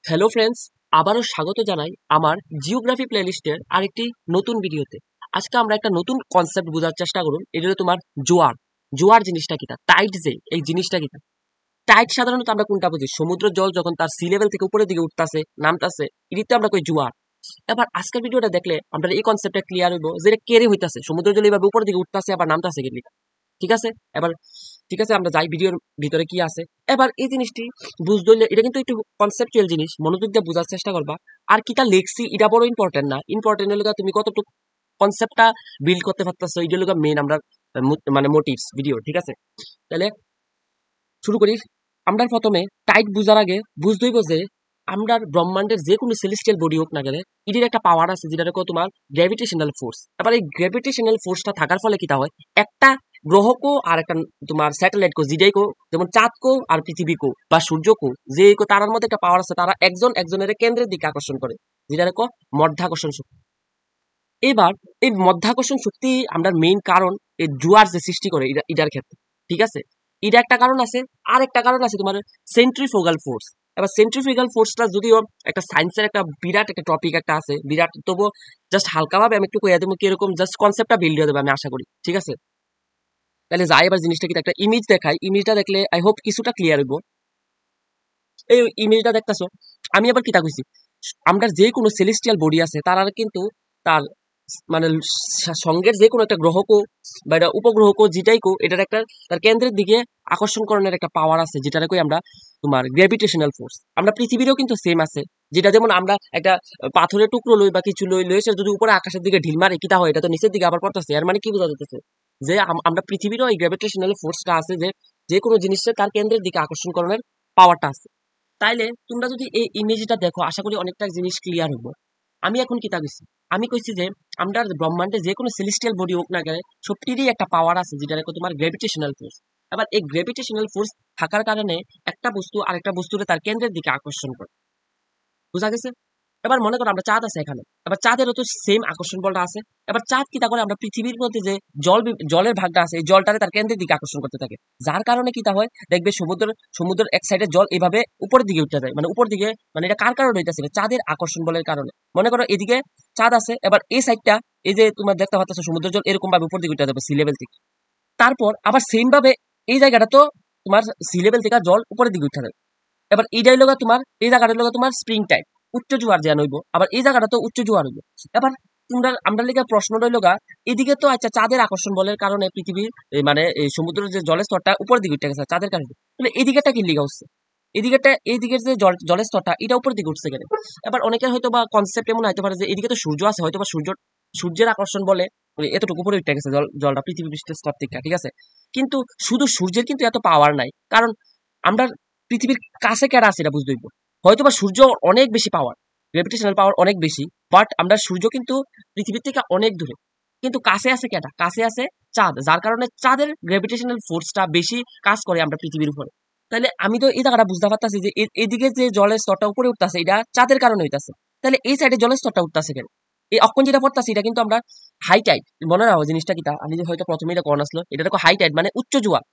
Hello friends, আবারও স্বাগত জানাই আমার জিওগ্রাফি প্লেলিস্টের আরেকটি নতুন ভিডিওতে। আজকে আমরা একটা নতুন কনসেপ্ট বোঝার চেষ্টা করুন। এটা হলো তোমার জোয়ার। জোয়ার জিনিসটা কিটা, টাইড যে এই জিনিসটা কিটা। টাইড সাধারণত আমরা কোনটা বুঝি? সমুদ্র জল যখন তার সি লেভেল থেকে উপরের দিকে উঠতাছে, নামতাছে, এটিতে আমরা কই জোয়ার। এবার আজকের ভিডিওটা দেখলে আমরা এই কনসেপ্টটা ক্লিয়ার হইব যে এটা কেড়ে হইতাছে, সমুদ্র জল এভাবে উপরের দিকে উঠতাছে আবার নামতাছে কি। ঠিক আছে? এবার ঠিক আছে, আমরা যাই ভিডিওর ভিতরে কি আছে। এবার এই জিনিসটি বুঝতে হইলে এটা কিন্তু একটু কনসেপচুয়াল জিনিস, মনোযোগ দিয়ে বোঝার চেষ্টা করবা। আর কিটা লেখছি এটা বড় ইম্পর্টেন্ট না, ইম্পর্টেন্ট হলো তুমি কতটুকু কনসেপ্টটা বিল্ড করতে পারতেছো, এটা হলো মেইন আমরা মানে মোটিভস ভিডিও। ঠিক আছে, তাহলে শুরু করি। আমরা প্রথমে টাইট বুঝার আগে বুঝতে হইব যে আমরা ব্রহ্মাণ্ডের যে কোনো সেলেস্টিয়াল বডি হোক না গেলে এটির একটা পাওয়ার আছে যেটা তোমার গ্র্যাভিটেশনাল ফোর্স। এবার এই গ্র্যাভিটেশনাল ফোর্সটা থাকার ফলে কিটা হয়, একটা গ্রহকো আর একটা তোমার স্যাটেলাইট কো যেটাই কো, যেমন চাঁদ কো আর পৃথিবী কো বা সূর্য কো, যে তারার মধ্যে একটা পাওয়ার আছে, তারা একজন একজনের কেন্দ্রের দিকে আকর্ষণ করে, যেটা মধ্যাকর্ষণ শক্তি। এবার এই মধ্যাকর্ষণ শক্তি আমরা মেইন কারণ এই জোয়ার যে সৃষ্টি করে এটার ক্ষেত্রে। ঠিক আছে, এটা একটা কারণ আছে। আর একটা কারণ আছে তোমার সেন্ট্রিফুগাল ফোর্স। এবার সেন্ট্রিফুগাল ফোর্সটা যদিও একটা সায়েন্সের একটা বিরাট একটা টপিক একটা আছে, বিরাট, তবুও জাস্ট হালকাভাবে আমি একটু কইয়া দেবো কিরকম, জাস্ট কনসেপ্টটা বিল্ড হয়ে দেবে আমি আশা করি। ঠিক আছে, তাহলে যাই এবার জিনিসটা কি একটা ইমেজ দেখাই। ইমেজটা দেখলে আই হোপ কিছুটা ক্লিয়ার হইব। এই ইমেজটা দেখতেছো, আমি আবার কিতা কইছি, আমরা যে কোনো সেলেস্টিয়াল বডি আছে তারা কিন্তু তার মানে সঙ্গের যে কোনো একটা গ্রহকো বা এটা উপগ্রহকো যেটাই কো, এটার একটা তার কেন্দ্রের দিকে আকর্ষণ করানোর একটা পাওয়ার আছে, যেটা কই আমরা তোমার গ্র্যাভিটেশনাল ফোর্স। আমরা পৃথিবীরও কিন্তু সেম আছে, যেটা যেমন আমরা একটা পাথরের টুকরো লই বা কিছু লই এসে যদি উপরে আকাশের দিকে ঢিল মারে কিতা হয়, এটা তো নিচের দিকে আবার পড়তেছে। এর মানে কি বোঝা যাচ্ছে যে আমরা পৃথিবীরও এই গ্র্যাভিটেশনাল ফোর্সটা আছে, যে যে কোনো জিনিসকে তার কেন্দ্রের দিকে আকর্ষণ করানোর পাওয়ারটা আছে। তাইলে তোমরা যদি এই ইমেজটা দেখো, আশা করি অনেকটা জিনিস ক্লিয়ার হইব। আমি এখন কিতা কইছি, আমি কইছি যে আমরা ব্রহ্মাণ্ডে যে কোনো সেলেস্টিয়াল বডি হোক না কেন, সবটিরই একটা পাওয়ার আছে যেটা তোমার গ্র্যাভিটেশনাল ফোর্স। এবার এই গ্র্যাভিটেশনাল ফোর্স থাকার কারণে একটা বস্তু আরেকটা বস্তুকে তার কেন্দ্রের দিকে আকর্ষণ করে। বুঝা গেছে? এবার মনে করো আমরা চাঁদ আছে এখানে, এবার চাঁদেরও তো সেম আকর্ষণ বলটা আছে। এবার চাঁদ কিতা করে, আমরা পৃথিবীর মধ্যে যে জলের ভাগটা আছে, এই জলটারে তার কেন্দ্রের দিকে আকর্ষণ করতে থাকে, যার কারণে কিতা হয়, দেখবে সমুদ্রের এক সাইডে জল এভাবে উপরের দিকে উঠতে যায়, মানে উপর দিকে, মানে এটা কার কারণে হইতেছে, চাঁদের আকর্ষণ বলের কারণে। মনে করো এদিকে চাঁদ আছে, এবার এই সাইডটা, এই যে তোমার দেখতে পাচ্ছ সমুদ্র জল এরকম ভাবে উপর দিকে উঠতে যাবে সি লেভেল থেকে। তারপর আবার সেম ভাবে এই জায়গাটা তো তোমার সি লেভেল থেকে জল উপরের দিকে উঠতে যাবে। এবার এইটাই লগা তোমার, এই জায়গাটার লগা তোমার স্প্রিং টাইপ, উচ্চ জোয়ার যেন হইব, আবার এই জায়গাটা তো উচ্চ জোয়ার হইব। এবার তোমরা আমরা লিখা প্রশ্ন রইল গা, এদিকে তো আচ্ছা চাঁদের আকর্ষণ বলের কারণে পৃথিবীর মানে এই সমুদ্রের যে জলের স্তরটা উপরের দিকে উঠে গেছে চাঁদের কারণে, তাহলে এদিকেটা কি লিখা হচ্ছে, এদিকেটা এইদিকের যে জলের স্তরটা এটা উপরের দিকে উঠছে কেন? এবার অনেকের হয়তো বা কনসেপ্ট এমন হইতে পারে যে এদিকে তো সূর্য আছে, হয়তো বা সূর্যের আকর্ষণ বলে এতটুকু উপরে উঠে গেছে জলটা পৃথিবী পৃষ্ঠের স্তর থেকে। ঠিক আছে, কিন্তু শুধু সূর্যের কিন্তু এত পাওয়ার নাই, কারণ আমরা পৃথিবীর কাছে কেডা আছে এটা বুঝতে হইব। হয়তোবা সূর্য অনেক বেশি পাওয়ার, গ্র্যাভিটেশনাল পাওয়ার অনেক বেশি, বাট আমরা সূর্য কিন্তু পৃথিবীর থেকে অনেক দূরে। কিন্তু কাছে আছে কেডা, কাছে আছে চাঁদ, যার কারণে চাঁদের গ্র্যাভিটেশনাল ফোর্সটা বেশি কাজ করে আমরা পৃথিবীর উপরে। তাহলে আমি তো এই জায়গাটা বুঝতে পারতাছি যে এদিকে যে জলের স্তরটা উপরে উঠতেছে এটা চাঁদের কারণে হইতাছে, তাহলে এই সাইডে জলের স্তরটা উঠতেছে কেন? এই অক্ষণ যেটা পড়তাছে এটা কিন্তু আমরা হাই টাইড, মনে রাখো জিনিসটা কিটা, আমি হয়তো প্রথমে এটা কন আসলো, এটা দেখো হাই টাইড মানে উচ্চ জোয়ার,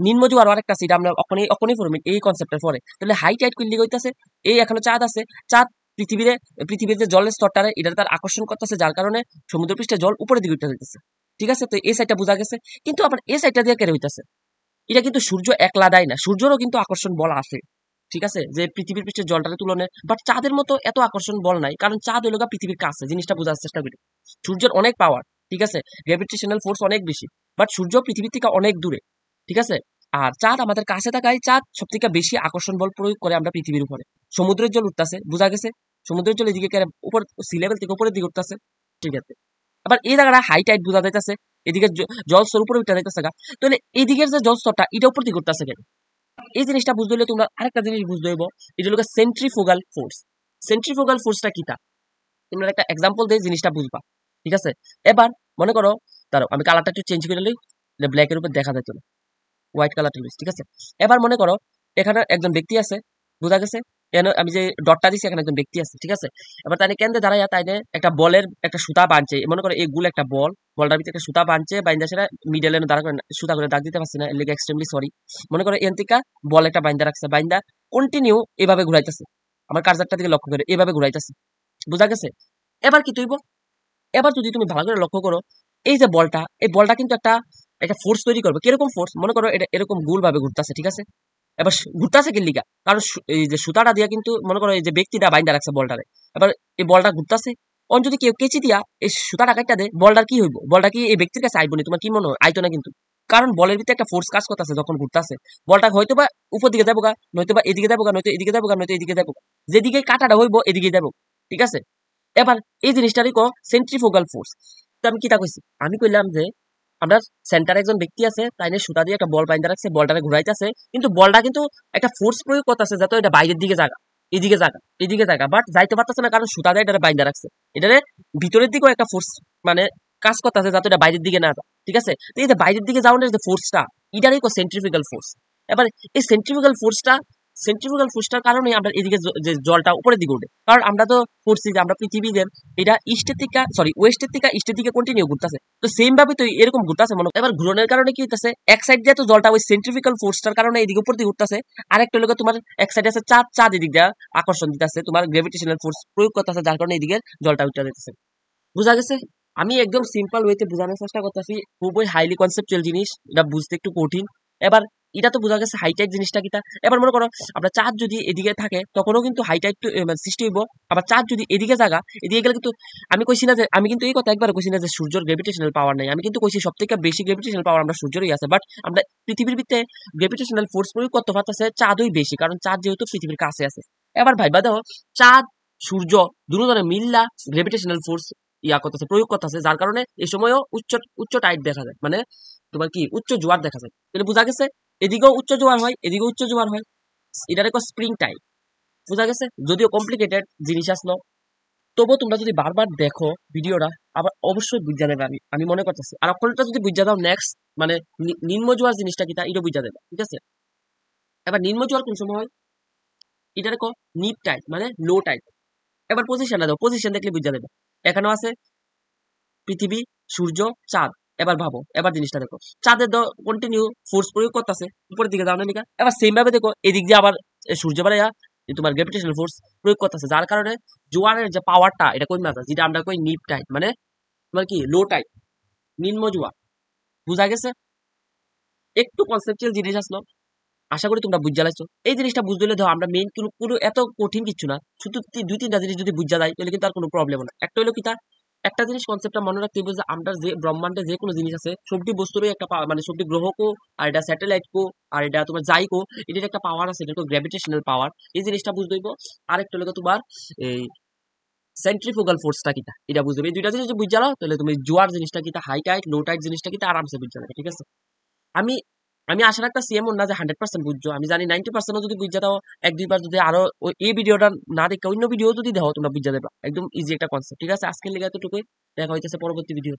নিম্ন জোয়ার আরেকটা আছে, এটা আমরা অখনই পড়ব এই কনসেপ্টের পরে। তাহলে হাই টাইড কইলি হইতাছে এই এখনো চাঁদ আছে, চাঁদ পৃথিবীর যে জলের স্তরটারে এটা তার আকর্ষণ করতেছে, যার কারণে সমুদ্রপৃষ্ঠে জল উপরের দিকে উঠতে হইতেছে। ঠিক আছে, তো এই সাইডটা বোঝা গেছে। কিন্তু আবার এই সাইডটা দিয়ে কেড়ে হইতেছে, এটা কিন্তু সূর্য একলা দেয় না, সূর্যেরও কিন্তু আকর্ষণ বল আছে। ঠিক আছে, যে পৃথিবীর পৃষ্ঠের জলটারে তুলনায়, বাট চাঁদের মতো এত আকর্ষণ বল নাই, কারণ চাঁদ হইল পৃথিবীর কাছে, জিনিসটা বোঝার চেষ্টা করি। সূর্যের অনেক পাওয়ার, ঠিক আছে, গ্র্যাভিটেশনাল ফোর্স অনেক বেশি, বাট সূর্য পৃথিবীর থেকে অনেক দূরে। ঠিক আছে, আর চাঁদ আমাদের কাছে থাকায় চাঁদ সব থেকে বেশি আকর্ষণ বল প্রয়োগ করে আমরা পৃথিবীর উপরে। সমুদ্রের জল উঠতেছে, বোঝা গেছে, সমুদ্রের জল এদিকে উপর সি লেভেল থেকে উপরের দিকে উঠতেছে। ঠিক আছে, আবার এই জায়গাটা হাই টাইড বোঝা যাইতেছে, এদিকে জল স্তর উপরে উঠে যাইতেছে গা, তাহলে এদিকের যে জল স্তরটা এটা উপর দিকে উঠতেছে কেন? এই জিনিসটা বুঝতে হলে তোমরা আরেকটা জিনিস বুঝতে হইব, এটা হলো সেন্ট্রিফুগাল ফোর্স। সেন্ট্রিফুগাল ফোর্সটা কিটা, তোমরা একটা এক্সাম্পল দিয়ে জিনিসটা বুঝবা। ঠিক আছে, এবার মনে করো, দাঁড়াও আমি কালারটা একটু চেঞ্জ করে লই, ব্ল্যাকের উপর দেখা যেত না, হোয়াইট কালারটা লইছি। ঠিক আছে, এবার মনে করো এখানে একজন ব্যক্তি আছে, বোঝা গেছে, আমি যে ডটটা দিছি এখানে একজন ব্যক্তি আছে। ঠিক আছে, এবার তাই কেন্দ্রে দাঁড়াইয়া তাইনে একটা বলের একটা সুতা বাঁধছে, মনে করো এই গুলো একটা বলটার ভিতরে একটা সুতা বাঁধছে, বাইন্দা সেটা মিডলে দাঁড়া করে সুতা করে দাগ দিতে পারছি না, এর লেগে এক্সট্রিমলি সরি। মনে করো এনতিকা বল একটা বাইন্দা রাখছে, বাইন্দা কন্টিনিউ এভাবে ঘুরাইতেছে, আমার কার্সারটা দিকে লক্ষ্য করে এভাবে ঘুরাইতেছে, বুঝা গেছে? এবার কি তুইব, এবার যদি তুমি ভালো করে লক্ষ্য করো, এই যে বলটা, এই বলটা কিন্তু একটা একটা ফোর্স তৈরি করবে। কিরকম ফোর্স? মনে করো এটা এরকম গোল ভাবে ঘুরতেছে, ঠিক আছে? এবার ঘুরতেছে কি লিগা? কারণ এই যে সুতাটা দিয়া কিন্তু মনে করো এই যে ব্যক্তিটা বাইন্দা রাখছে বলটারে, এবার এই বলটা ঘুরতেছে, অন যদি কেউ কেচি দিয়া এই সুতাটা কাটটা দেয়, বলটার কি হইব? বলটা কি এই ব্যক্তির কাছে আইবনি? তোমার কি মনে হয়? আইতো না কিন্তু। কারণ বলের ভিতরে একটা ফোর্স কাজ করতেছে যখন ঘুরতেছে, বলটা হয়তো বা উপর দিকে যাবো গা, নয়তো বা এদিকে যাবো গা, নয়তো এদিকে যাবো গা, নয়তো এদিকে যাবো গা। যেদিকে কাটাটা হইব এদিকে যাবো, ঠিক আছে? এবার এই জিনিসটারই সেন্ট্রিফুগাল ফোর্স। তো আমি কিতা কইছি? আমি কইলাম যে আমরা সেন্টারে একজন ব্যক্তি আছে, তাইনে সুতা দিয়ে একটা বল বাইন্ধা রাখছে, বলটারে ঘুরাইতেছে, কিন্তু বলটা কিন্তু একটা ফোর্স প্রয়োগ করতেছে যাতে এটা বাইরের দিকে জাগা, এদিকে জাগা, এদিকে জাগা, বাট যাইতে পারতেছে না কারণ সুতা দিয়ে এটা বাইন্ধা রাখছে। এটারে ভিতরের দিকেও একটা ফোর্স মানে কাজ করতেছে যাতে এটা বাইরের দিকে না যায়, ঠিক আছে? তো এই যে বাইরের দিকে যাওয়ার যে ফোর্সটা, এটারই সেন্ট্রিফিউগাল ফোর্স। এবার এই সেন্ট্রিফিউগাল ফোর্সটার কারণে আমরা এদিকে যে জলটা উপরের দিকে উঠে, কারণ আমরা তো পড়ছি যে আমরা পৃথিবীতে এটা ওয়েস্টের থেকে ইস্টের দিকে কন্টিনিউ ঘুরতেছে, তো সেম ভাবে তো এরকম ঘুরতেছে মনে। এবার ঘুরনের কারণে কি হইতাছে, এক সাইড দিয়ে তো জলটা ওই সেন্ট্রিফিউগাল ফোর্সটার কারণে এদিকে উপর দিকে ঘুরতেছে, আরেকটা লোক তোমার এক সাইডে আছে চাঁদ, চাঁদ এদিক দিয়ে আকর্ষণ দিতেছে, তোমার গ্র্যাভিটেশনাল ফোর্স প্রয়োগ করতেছে, যার কারণে এদিকে জলটা উঠে যেতেছে। বুঝা গেছে? আমি একদম সিম্পল ওয়েতে বোঝানোর চেষ্টা করতেছি, খুবই হাইলি কনসেপচুয়াল জিনিস, এটা বুঝতে একটু কঠিন। এবার এটা তো বোঝা গেছে হাইটাইট জিনিসটা কিটা। এবার মনে করো আমরা চাঁদ যদি এদিকে থাকে তখনও কিন্তু হাইটাইট সৃষ্টি হইব, আবার চাঁদ যদি এদিকে জায়গা, এদিকে গেলে কিন্তু আমি কইছি না যে, আমি কিন্তু এই কথা একবার কইছি না যে সূর্যের গ্র্যাভিটেশনাল পাওয়ার নাই, আমি কিন্তু কইছি সব থেকে বেশি গ্র্যাভিটেশনাল পাওয়ার আমরা সূর্যেরই আছে, বাট আমরা পৃথিবীর ভিতরে গ্র্যাভিটেশনাল ফোর্স প্রয়োগ করতে পারতেছে চাঁদই বেশি, কারণ চাঁদ যেহেতু পৃথিবীর কাছে আছে। এবার ভাইবা দেখো, চাঁদ সূর্য দুজনে মিল্লা গ্র্যাভিটেশনাল ফোর্স করতেছে, প্রয়োগ করতেছে, যার কারণে এই সময়ও উচ্চ উচ্চ টাইড দেখা যায়, মানে তোমার কি উচ্চ জোয়ার দেখা যায়। তাহলে বোঝা গেছে এদিকেও উচ্চ জোয়ার হয়, এদিকেও উচ্চ জোয়ার হয়, এটার একটা স্প্রিং টাইড। বোঝা গেছে? যদিও কমপ্লিকেটেড জিনিস আসলো, তবুও তোমরা যদি বারবার দেখো ভিডিওটা, আবার অবশ্যই বুঝা দেবে। আমি আমি মনে করতেছি আর অক্ষরটা যদি বুঝা দাও, নেক্সট মানে নিম্ন জোয়ার জিনিসটা কি তা এটা বুঝা দেবে, ঠিক আছে? এবার নিম্ন জোয়ার কোন সময় হয়? এটার নিপ টাইড মানে লো টাইড। এবার পজিশনটা দাও, পজিশন দেখলে বুঝা দেবে। এখানেও আছে পৃথিবী, সূর্য, চাঁদ। এবার ভাবো, এবার জিনিসটা দেখো, চাঁদের কন্টিনিউ ফোর্স প্রয়োগ করতেছে উপরের দিকে যাও না নিকা। এবার সেম ভাবে দেখো এদিক দিয়ে আবার সূর্য বাড়াইয়া তোমার গ্র্যাভিটেশনাল ফোর্স প্রয়োগ করতেছে, যার কারণে জোয়ারের যে পাওয়ারটা এটা কমে আসে, যেটা আমরা কই নিপ টাইড মানে তোমার কি লো টাইড, নিম্ন জোয়ার। বুঝা গেছে? একটু কনসেপচুয়াল জিনিস আসলো, আশা করি তোমরা বুঝা লাইছো। এই জিনিসটা বুঝতে হলে ধরো আমরা মেইন কোনো এত কঠিন কিছু না, শুধু দুই তিনটা জিনিস যদি বুঝা যায় তাহলে কিন্তু আর কোনো প্রবলেম না। একটা হলো কি তা, একটা জিনিস কনসেপ্টটা মনে রাখতে হবে যে আমরা যে ব্রহ্মাণ্ডে যে কোনো জিনিস আছে সবটি বস্তুরই একটা মানে সবটি গ্রহকো, আর এটা স্যাটেলাইট কো, আর এটা তোমার যাইকো, এটার একটা পাওয়ার আছে, এটা গ্র্যাভিটেশনাল পাওয়ার। এই জিনিসটা বুঝতে হইব। আরেকটা হলো তোমার এই সেন্ট্রিফুগাল ফোর্সটা কিটা এটা বুঝতে হবে। এই দুইটা জিনিস যদি বুঝা যাও তাহলে তুমি জোয়ার জিনিসটা কিটা, হাই টাইট লো টাইট জিনিসটা কিটা আরামসে বুঝা যাবে, ঠিক আছে? আমি আমি আশা রাখতেছি এমন না যে 100% বুঝছো, আমি জানি 90% যদি বুঝা দাও, এক দুইবার যদি আরো এই ভিডিওটা না দেখে অন্য ভিডিও যদি দেখো তোমরা বুঝা দেবা, একদম ইজি একটা কনসেপ্ট, ঠিক আছে? আজকের লেগে এতটুকুই, দেখা হইতেছে পরবর্তী ভিডিও।